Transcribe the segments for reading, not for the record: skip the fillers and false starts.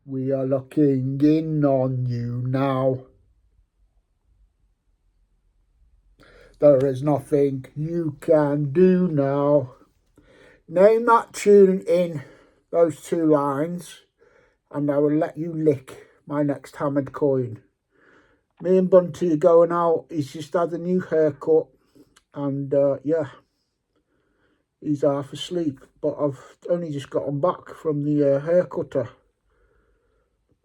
We are looking in on you now. There is nothing you can do now. Name that tune in those two lines and I will let you lick my next hammered coin. Me and Bunty are going out. He's just had a new haircut and yeah, he's half asleep. But I've only just got him back from the haircutter.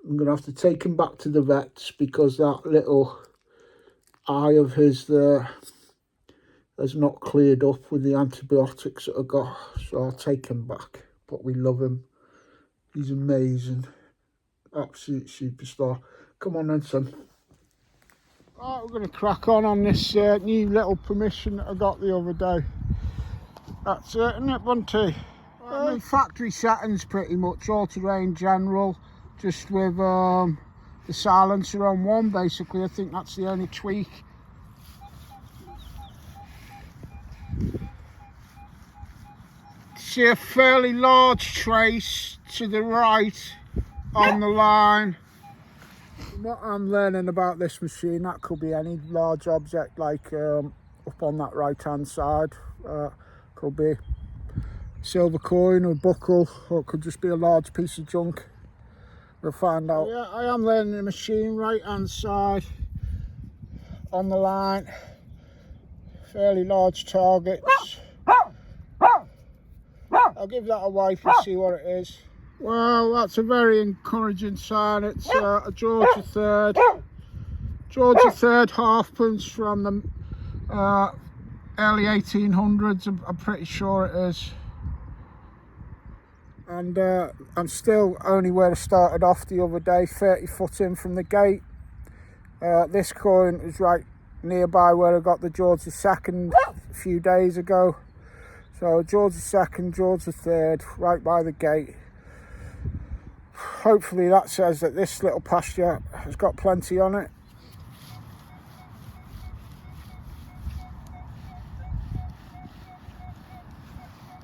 I'm going to have to take him back to the vets because that little eye of his there has not cleared up with the antibiotics that I got. So I'll take him back. But we love him. He's amazing. Absolute superstar. Come on then, son. Right, we're going to crack on this new little permission that I got the other day. That's it, isn't it, Bunty? Right, factory settings pretty much, all terrain general, just with the silencer on one basically. I think that's the only tweak. See a fairly large trace to the right on the line. What I'm learning about this machine, that could be any large object like up on that right hand side. Could be a silver coin or buckle, or it could just be a large piece of junk. We'll find out. Yeah, I am learning the machine, right hand side on the line. Fairly large targets. I'll give that a wipe and see what it is. Well, that's a very encouraging sign. It's a Georgia third. Georgia third halfpence from the early 1800s, I'm pretty sure it is. And I'm still only where I started off the other day, 30 foot in from the gate. This coin is right nearby where I got the Georgia second a few days ago. So Georgia second, Georgia third, right by the gate. Hopefully that says that this little pasture has got plenty on it.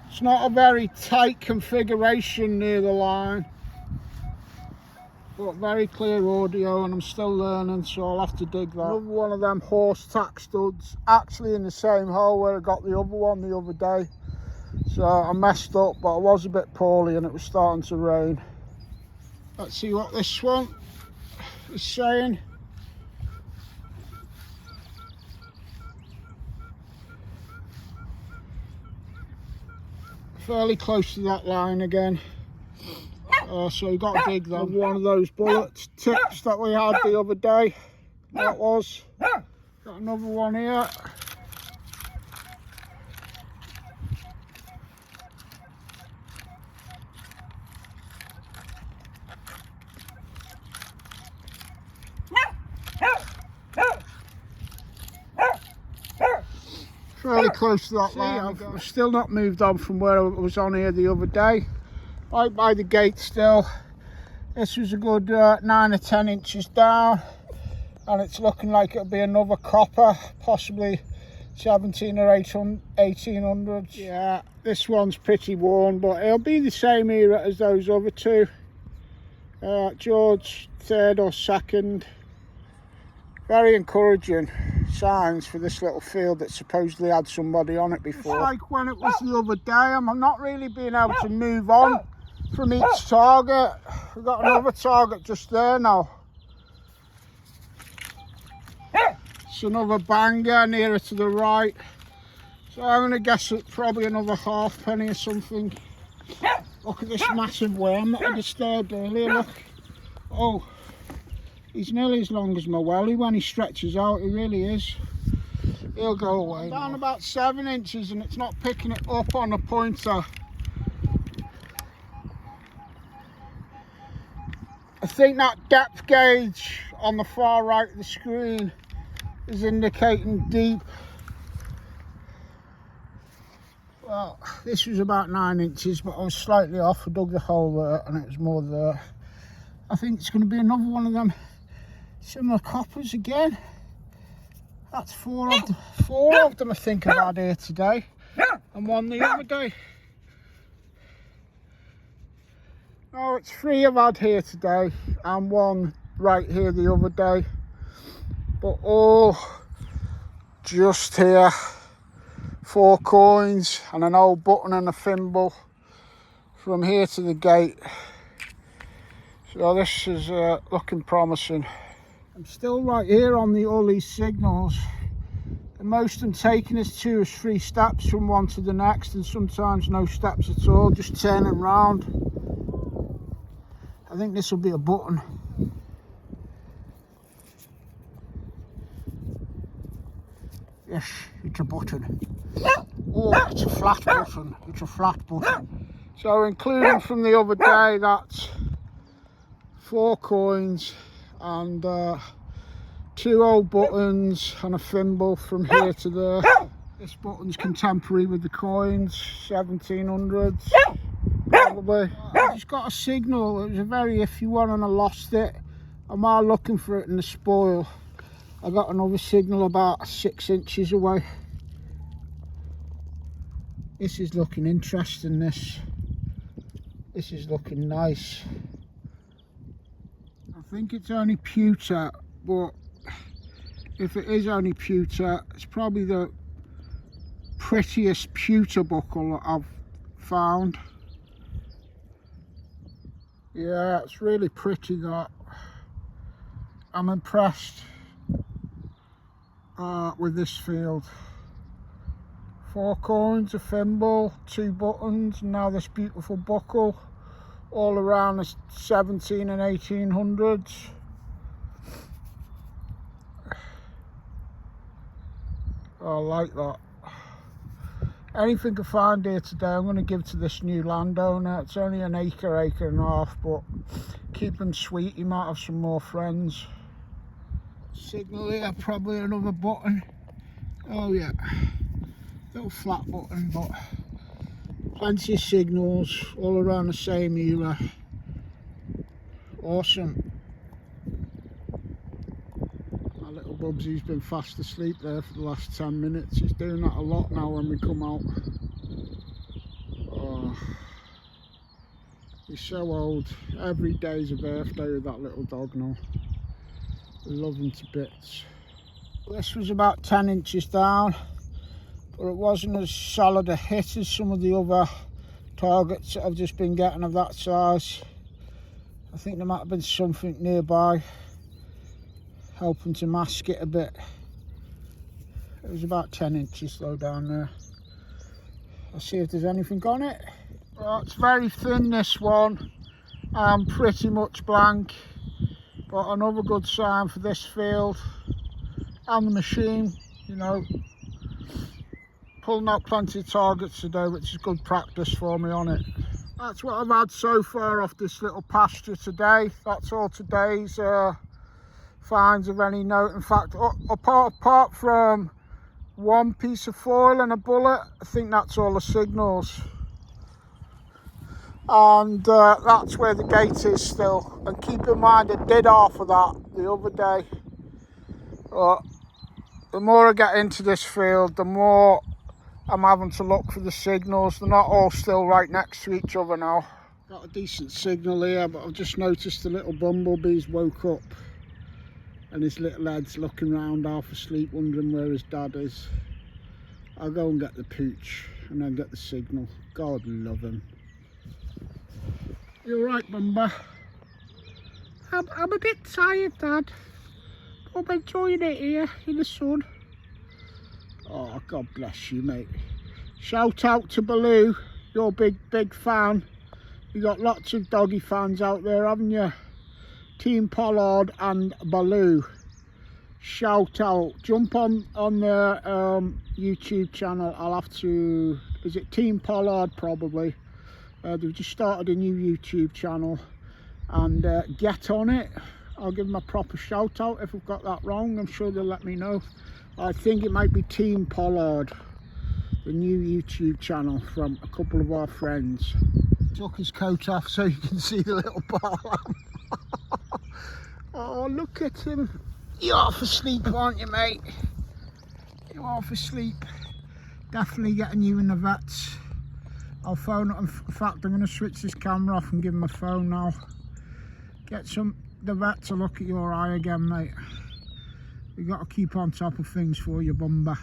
It's not a very tight configuration near the line, but very clear audio, and I'm still learning, so I'll have to dig that. Another one of them horse tack studs, actually in the same hole where I got the other one the other day. So I messed up, but I was a bit poorly and it was starting to rain. Let's see what this one is saying. Fairly close to that line again. So you got to dig them. One of those bullet tips that we had the other day. That was. Got another one here. Fairly close to that line. I've still not moved on from where I was on here the other day. Right by the gate still. This was a good 9 or 10 inches down, and it's looking like it'll be another copper, possibly 17 or 1800s. Yeah, this one's pretty worn, but it'll be the same era as those other two. George third or second. Very encouraging signs for this little field that supposedly had somebody on it before. It's like when it was the other day, I'm not really being able to move on from each target. We've got another target just there now. It's another banger nearer to the right. So I'm going to guess it's probably another halfpenny or something. Look at this massive worm that I disturbed earlier, look. Oh. He's nearly as long as my welly. When he stretches out, he really is. He'll go away. Down about 7 inches and it's not picking it up on a pointer. I think that depth gauge on the far right of the screen is indicating deep. Well, this was about 9 inches, but I was slightly off. I dug the hole there and it was more there. I think it's going to be another one of them similar coppers again. That's four of them I think I've had here today, and one the other day. Oh, it's 3 I've had here today and 1 right here the other day, but all just here. 4 coins and an old button and a thimble from here to the gate. So this is looking promising. I'm still right here on all these signals. The most I'm taking is 2 or 3 steps from one to the next, and sometimes no steps at all, just turning round. I think this will be a button. Yes, it's a button. Oh, it's a flat button. It's a flat button. So including from the other day, that's 4 coins and 2 old buttons and a thimble from here to there. This button's contemporary with the coins, 1700s probably. I just got a signal. It was a very iffy one and I lost it. I'm out looking for it in the spoil. I got another signal about 6 inches away. This is looking interesting, this is looking nice. I think it's only pewter, but if it is only pewter, it's probably the prettiest pewter buckle that I've found. Yeah, it's really pretty, that. I'm impressed with this field. 4 coins, a thimble, 2 buttons, and now this beautiful buckle, all around the 17 and 1800s. I like that. Anything I find here today, I'm going to give to this new landowner. It's only an acre and a half, but keep him sweet. He might have some more friends. Signal here, probably another button. Oh yeah, little flat button, but plenty of signals all around the same era. Awesome. My little Bubsy's been fast asleep there for the last 10 minutes. He's doing that a lot now when we come out. Oh, he's so old. Every day's a birthday with that little dog now. We love him to bits. This was about 10 inches down, but it wasn't as solid a hit as some of the other targets that I've just been getting of that size. I think there might have been something nearby helping to mask it a bit. It was about 10 inches though down there. I'll see if there's anything on it. Well, it's very thin, this one, and pretty much blank, but another good sign for this field and the machine. You know, pulling out plenty of targets today, which is good practice for me on it. That's what I've had so far off this little pasture today. That's all today's finds of any note. In fact, apart from 1 piece of foil and a bullet, I think that's all the signals. And that's where the gate is still. And keep in mind, I did half of that the other day. But the more I get into this field, the more I'm having to look for the signals. They're not all still right next to each other now. Got a decent signal here, but I've just noticed the little bumblebee's woke up and his little head's looking round half asleep, wondering where his dad is. I'll go and get the pooch and then get the signal. God love him. You alright, Bumba? I'm a bit tired, Dad. I'm enjoying it here in the sun. Oh, God bless you, mate. Shout out to Baloo, you're a big fan. You got lots of doggy fans out there, haven't you? Team Pollard and Baloo. Shout out. Jump on their YouTube channel. I'll have to... Is it Team Pollard probably? They've just started a new YouTube channel. And get on it. I'll give them a proper shout out if I've got that wrong. I'm sure they'll let me know. I think it might be Team Pollard, the new YouTube channel from a couple of our friends. Took his coat off so you can see the little bar lamp. Oh, look at him. You're half asleep, aren't you, mate? You're half asleep. Definitely getting you in the vets. I'll phone. In fact, I'm going to switch this camera off and give him a phone now. Get the vet to look at your eye again, mate. We got to keep on top of things for you, Bumba.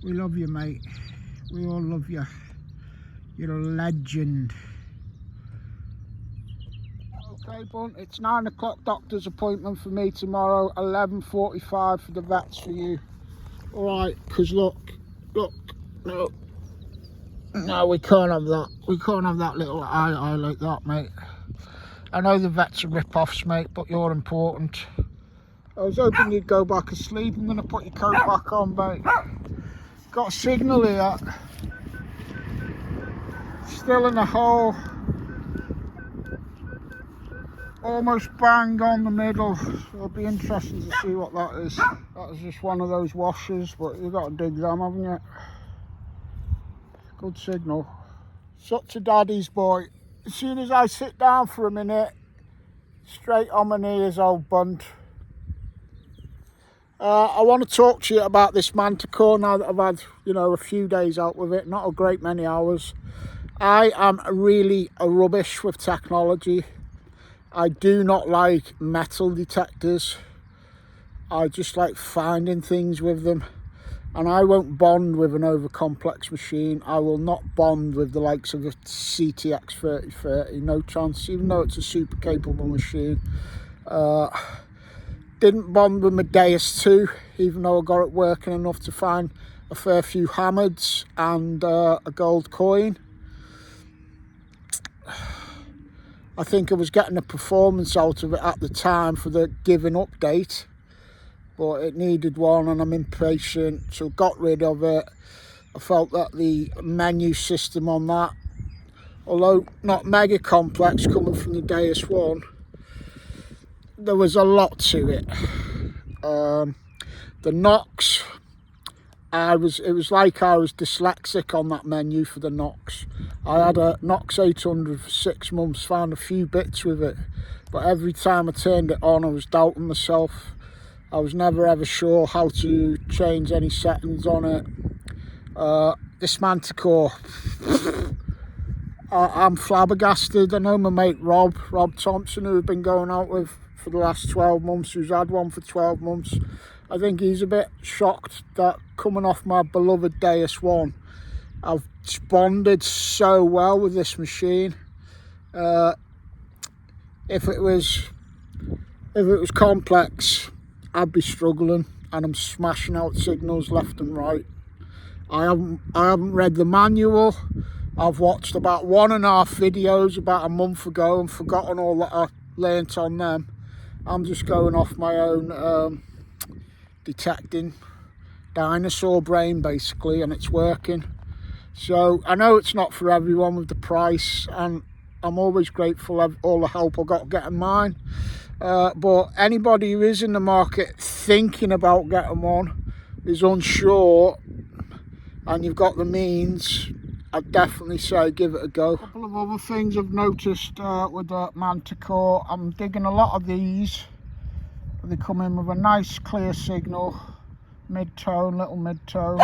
We love you, mate. We all love you. You're a legend. Okay, Bunt, it's 9 o'clock doctor's appointment for me tomorrow, 11:45 for the vets for you. Alright, because look, no, we can't have that. We can't have that little eye like that, mate. I know the vets are rip-offs, mate, but you're important. I was hoping you'd go back asleep. I'm going to put your coat back on, mate. Got a signal here. Still in the hole. Almost bang on the middle. So it'll be interesting to see what that is. That was just one of those washers, but you've got to dig them, haven't you? Good signal. Such a daddy's boy. As soon as I sit down for a minute, straight on my knees, old Bunt. I want to talk to you about this Manticore now that I've had, you know, a few days out with it, not a great many hours. I am really rubbish with technology. I do not like metal detectors. I just like finding things with them. And I won't bond with an over-complex machine. I will not bond with the likes of a CTX 3030, no chance, even though it's a super capable machine. Didn't bond with my Deus 2, even though I got it working enough to find a fair few hammers and a gold coin. I think I was getting a performance out of it at the time for the given update, but it needed one and I'm impatient, so got rid of it. I felt that the menu system on that, although not mega complex coming from the Deus 1, there was a lot to it. The knocks, it was like I was dyslexic on that menu for the knocks. I had a Knox 800 for 6 months, found a few bits with it, but every time I turned it on I was doubting myself. I was never ever sure how to change any settings on it. This Manticore, I'm flabbergasted. I know my mate Rob Thompson, who I've been going out with for the last 12 months, who's had one for 12 months. I think he's a bit shocked that coming off my beloved Deus 1, I've bonded so well with this machine. If it was complex, I'd be struggling, and I'm smashing out signals left and right. I haven't read the manual. I've watched about 1.5 videos about a month ago and forgotten all that I learnt on them. I'm just going off my own detecting dinosaur brain basically, and it's working. So I know it's not for everyone with the price, and I'm always grateful for all the help I got getting mine. But anybody who is in the market thinking about getting one, is unsure, and you've got the means, I'd definitely say give it a go. A couple of other things I've noticed with the Manticore, I'm digging a lot of these. They come in with a nice clear signal, mid-tone, little mid-tone.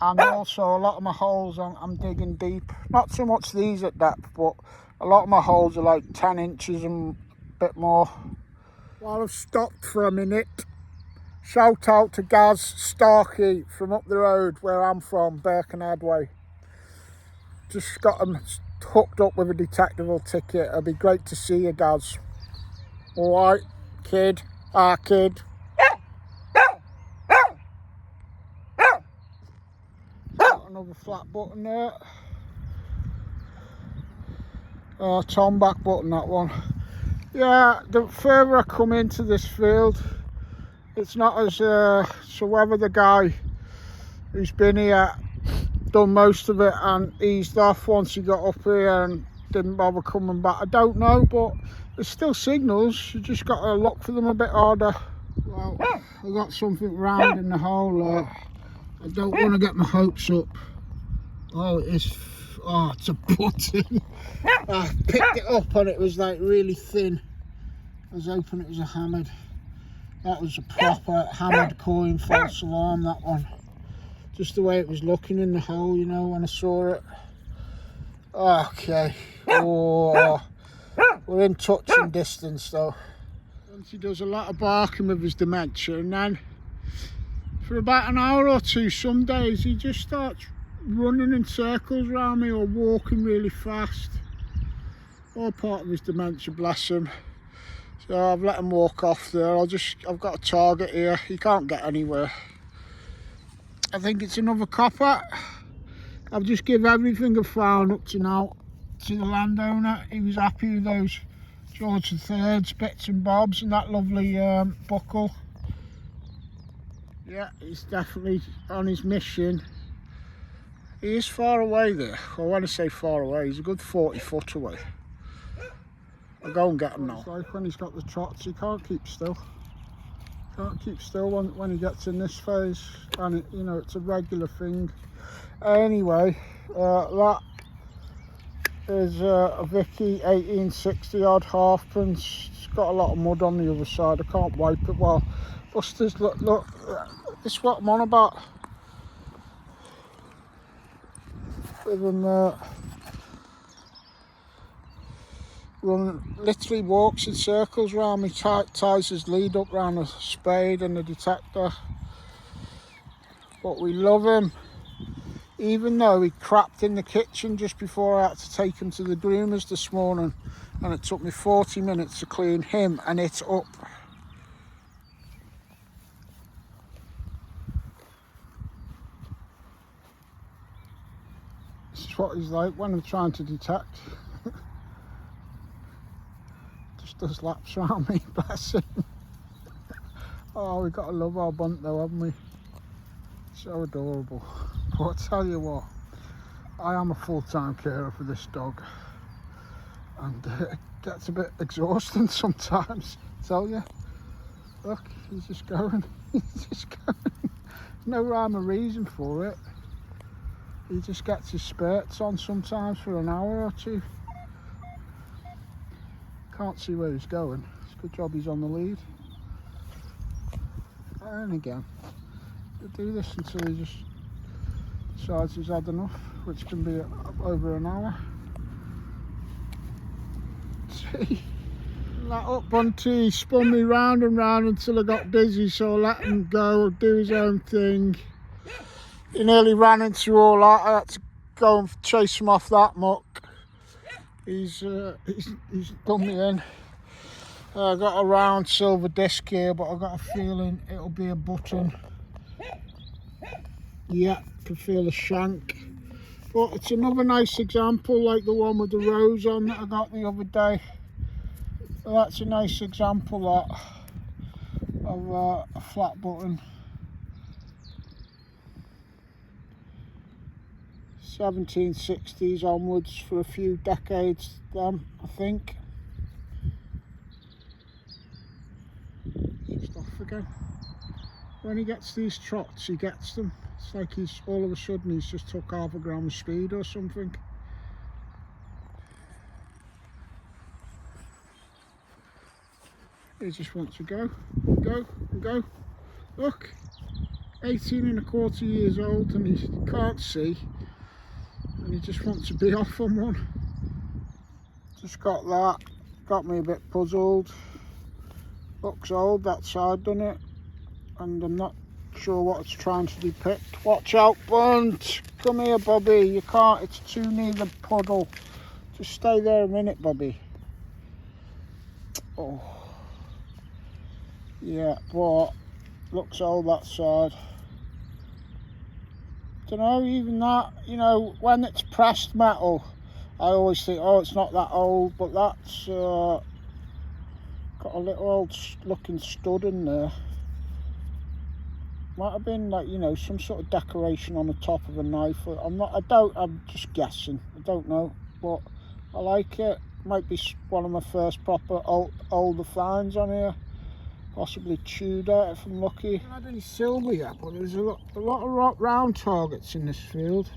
And also a lot of my holes I'm digging deep. Not so much these at depth, but a lot of my holes are like 10 inches and a bit more. While I've stopped for a minute, shout out to Gaz Starkey from up the road where I'm from, Birkenhead way. Just got him hooked up with a detectable ticket. It'll be great to see you, Gaz. Alright, kid. Kid. Got another flat button there. Tom back button, that one. Yeah, the further I come into this field, it's not as so whether the guy who's been here done most of it and eased off once he got up here and didn't bother coming back, I don't know, but there's still signals. You just got to look for them a bit harder. Well, I got something round in the hole. I don't want to get my hopes up. Oh, it's a button. I picked it up and it was like really thin. I was hoping it was a hammered. That was a proper hammered coin, false alarm, that one. Just the way it was looking in the hole, you know, when I saw it. Okay. Oh, we're in touching distance though. Once he does a lot of barking with his dementia, and then for about an hour or two, some days he just starts running in circles around me or walking really fast. All part of his dementia, bless him. So I've let him walk off there. I've got a target here. He can't get anywhere. I think it's another copper. I've just given everything I've found up to now to the landowner. He was happy with those George III's bits and bobs and that lovely buckle. Yeah, he's definitely on his mission. He is far away there. Well, when I say far away, he's a good 40 foot away. I'll go and get him now. It's like when he's got the trots, he can't keep still. Can't keep still when he gets in this phase, and it, you know, it's a regular thing. Anyway, that is a Vicky 1860 odd halfpence. It's got a lot of mud on the other side. I can't wipe it well. Busters, look, this is what I'm on about. With him literally walks in circles around me, ties his lead up around a spade and a detector. But we love him, even though he crapped in the kitchen just before I had to take him to the groomers this morning, and it took me 40 minutes to clean him and it up. This is what he's like when I'm trying to detect. Does laps around me, bless him. Oh, we've got to love our bunt though, haven't we? So adorable. But I tell you what, I am a full-time carer for this dog, and it gets a bit exhausting sometimes, I tell you. Look, he's just going. He's just going. There's no rhyme or reason for it. He just gets his spurts on sometimes for an hour or two. Can't see where he's going. It's a good job he's on the lead. And again, he'll do this until he just decides he's had enough, which can be over an hour. See, that up bunty spun me round and round until I got busy, so I let him go, do his own thing. He nearly ran into all that. I had to go and chase him off that muck. He's done me in. I got a round silver disc here, but I've got a feeling it'll be a button. Yeah, can feel the shank. But it's another nice example, like the one with the rose on that I got the other day. So that's a nice example that of a flat button. 1760s onwards for a few decades then, I think. Just off again. When he gets these trots, he gets them. It's like he's all of a sudden he's just took half a gram of speed or something. He just wants to go. Look, 18 and a quarter years old, and he can't see. And he just wants to be off on one. Just got that. Got me a bit puzzled. Looks old that side, doesn't it? And I'm not sure what it's trying to depict. Watch out, Bunt! Come here, Bobby. You can't. It's too near the puddle. Just stay there a minute, Bobby. Oh. Yeah, but looks old that side. Don't know, even that, you know, when it's pressed metal, I always think, oh, it's not that old, but that's got a little old looking stud in there. Might have been like, you know, some sort of decoration on the top of a knife. I'm just guessing, I don't know, but I like it. Might be one of my first proper older finds on here. Possibly Tudor if I'm lucky. I haven't had any silver yet, but there's a lot of round targets in this field.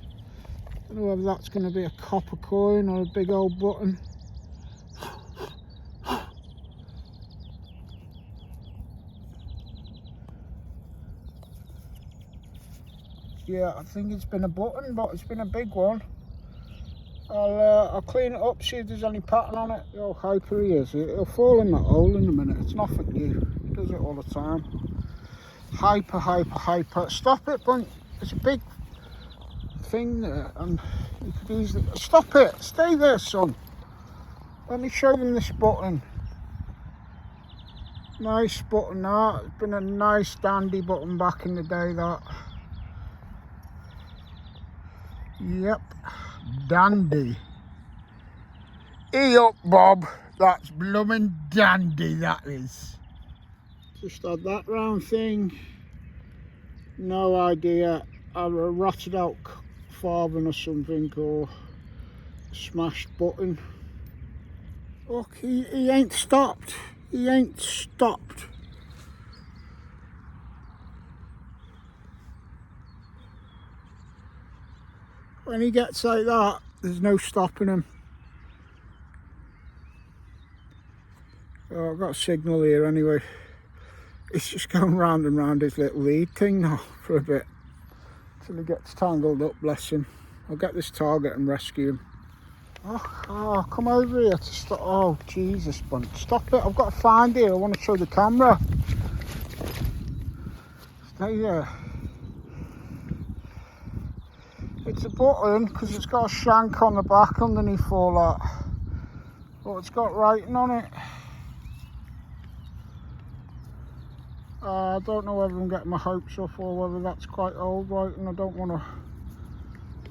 I don't know whether that's going to be a copper coin or a big old button. yeah, I think it's been a button, but it's been a big one. I'll clean it up, see if there's any pattern on it. Oh, hyper he is. It'll fall in that hole in a minute. It's nothing new. He does it all the time. Hyper, hyper, hyper. Stop it, Bunt. It's a big thing there, and you could easily... Stop it! Stay there, son. Let me show them this button. Nice button, that. It's been a nice dandy button back in the day, that. Yep. Dandy. Hey up, Bob. That's blooming dandy, that is. Just had that round thing. No idea. Either a rotted out farthing or something, or a smashed button. Look, he ain't stopped. He ain't stopped. When he gets like that, there's no stopping him. Oh, I've got a signal here anyway. It's just going round and round his little lead thing now for a bit. Till he gets tangled up, bless him. I'll get this target and rescue him. Oh, come over here to stop. Oh, Jesus, Bunt. Stop it. I've got to find here. I want to show the camera. Stay there. It's a button because it's got a shank on the back underneath all that. But it's got writing on it. I don't know whether I'm getting my hopes up or whether that's quite old writing. I don't want to...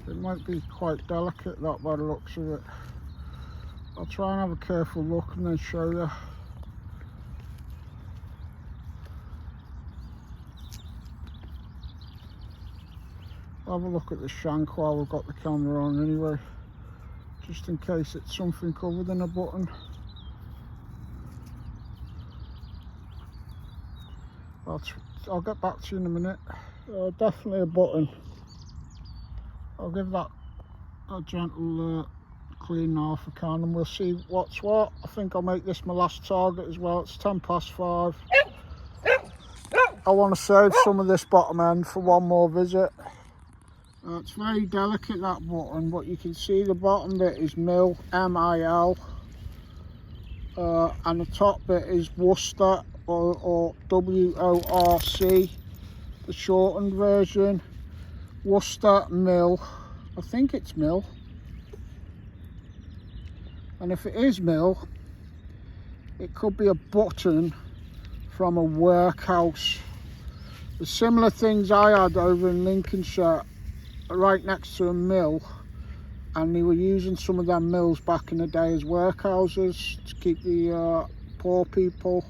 It might be quite delicate, that, by the looks of it. I'll try and have a careful look and then show you. I'll have a look at the shank while we've got the camera on anyway, just in case it's something covered in a button. I'll get back to you in a minute. Definitely a button. I'll give that a gentle clean now if I can, and we'll see what's what. I think I'll make this my last target as well. It's 5:10. I want to save some of this bottom end for one more visit. It's very delicate, that button, but you can see the bottom bit is Mil, M-I-L, and the top bit is Worcester, or W-O-R-C, the shortened version. Worcester Mil. I think it's Mil. And if it is Mil, it could be a button from a workhouse. The similar things I had over in Lincolnshire, right next to a mill, and they were using some of them mills back in the day as workhouses to keep the poor people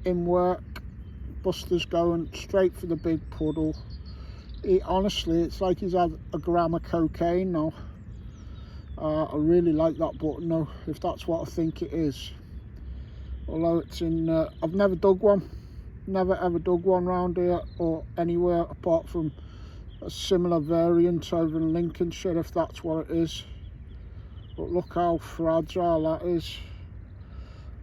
in work. Buster's going straight for the big puddle. Honestly, it's like he's had a gram of cocaine now. I really like that button though, if that's what I think it is. Although it's in, I've never dug one. Never ever dug one round here or anywhere apart from a similar variant over in Lincolnshire, if that's what it is. But look how fragile that is.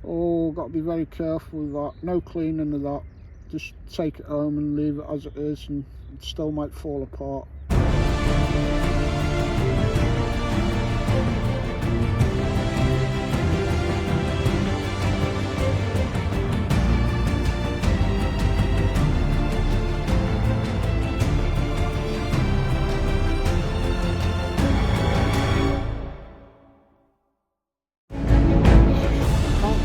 Oh, got to be very careful with that. No cleaning of that. Just take it home and leave it as it is, and it still might fall apart.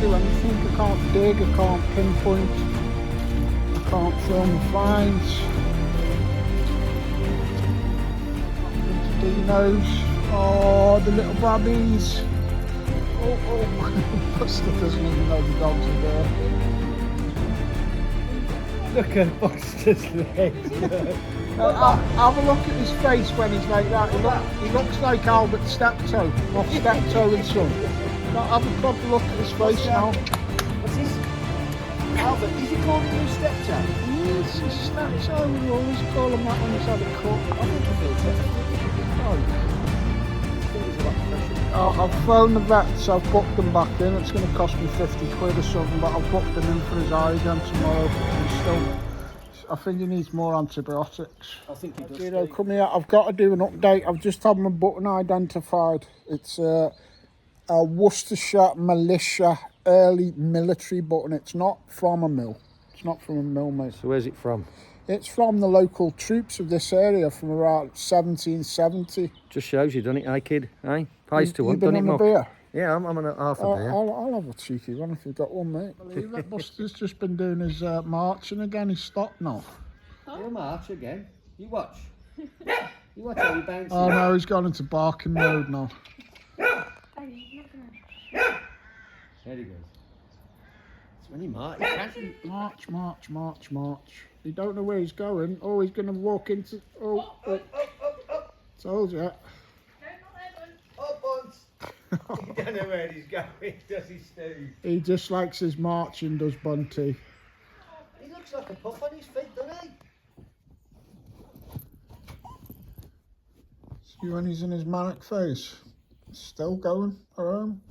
Anything. I can't dig, I can't pinpoint, I can't film the finds. Dinos, oh, the little babbies. Oh, Buster doesn't even know the dogs are there. Look at Buster's legs. Have a look at his face when he's like that. He looks like Albert Steptoe, off Steptoe and Son. Have a proper look at his face now. What's this? Albert, is he calling you Steptoe? Yes, he's Steptoe. We always call him that when he's had a cut. I think he feels it. I've phoned the vets, I've booked them back in. It's going to cost me 50 quid or something, but I've booked them in for his eye again tomorrow. He's still, I think he needs more antibiotics. I think he does. You know, Steve. come here. I've got to do an update. I've just had my button identified. It's a Worcestershire militia early military button. It's not from a mill. It's not from a mill, mate. So where's it from? It's from the local troops of this area from around 1770. Just shows you done it, aye kid, aye? Pies to You one, been done it on a muck. beer? Yeah, I'm on a half a beer. I'll have a cheeky one if you've got one, mate. Believe it, Buster's just been doing his marching again. He's stopped now. You'll march again. You watch. You watch how you bounce. Oh no, he's gone into barking mode now. There he goes. It's when he march. March, march, march, march. He don't know where he's going. Oh, he's going to walk into... Oh, oh. Told you. Up once. You don't know where he's going, does he, Steve? He just likes his marching, does Bunty. He looks like a pup on his feet, doesn't he? See when he's in his manic phase. Still going around.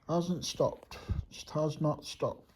Hasn't stopped. Just has not stopped.